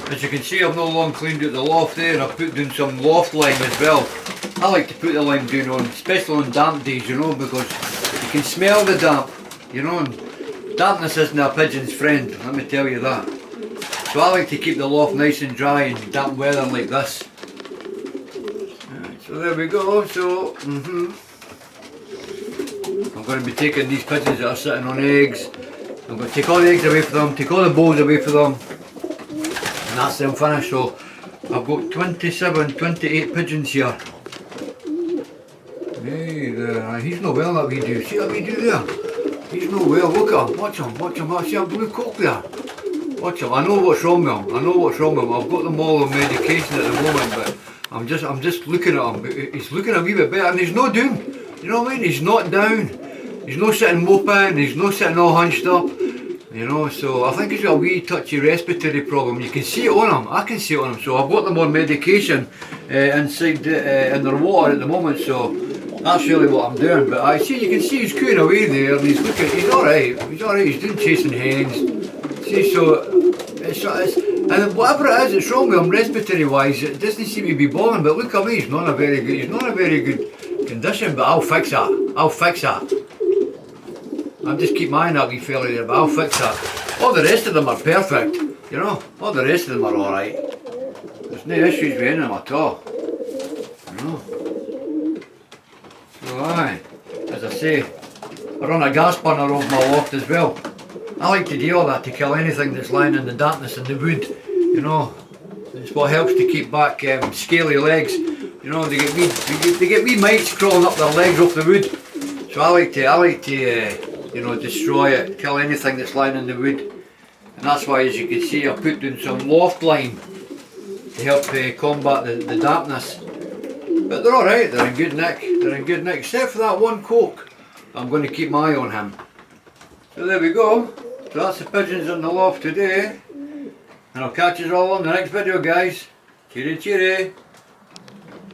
As you can see, I've no long cleaned out the loft there, and I've put down some loft lime as well. I like to put the lime down on, especially on damp days, you know, because you can smell the damp, you know, and dampness isn't a pigeon's friend, let me tell you that. So I like to keep the loft nice and dry in damp weather like this. Right, so there we go, so I'm going to be taking these pigeons that are sitting on eggs. I'm going to take all the eggs away from them, take all the bowls away from them, and that's them finished. So I've got 27, 28 pigeons here. Hey there, he's not well, that wee dude. See that wee dude there? He's not well, look at him, watch him, I see a blue cock there. Watch him, I know what's wrong with him, I've got them all on medication at the moment, but I'm just looking at him. He's looking a wee bit better, and he's not down, you know what I mean? He's not down, he's not sitting moping, he's not sitting all hunched up, you know, so I think he's got a wee touchy respiratory problem. You can see it on him, I can see it on him, so I've got them on medication inside in their water at the moment, so that's really what I'm doing. But you can see he's cooing away there, and he's alright, he's doing chasing hens. See, so and whatever it is that's wrong with him respiratory wise, it doesn't seem to be bothering, but look at me, he's not in a very good condition, but I'll fix that. I'll just keep my eye on that wee fella there, but I'll fix that. All the rest of them are perfect, you know, all the rest of them are alright. There's no issues with any of them at all, you know. So aye, as I say, I run a gas burner over my loft as well. I like to do all that to kill anything that's lying in the dampness in the wood, you know. It's what helps to keep back scaly legs, you know. They get wee mites crawling up their legs off the wood. So I like to you know, destroy it, kill anything that's lying in the wood. And that's why, as you can see, I put down some loft lime to help combat the dampness. But they're alright, they're in good nick, except for that one cock. I'm going to keep my eye on him. So there we go. So that's the pigeons in the loft today. And I'll catch you all on the next video, guys. Cheery cheery.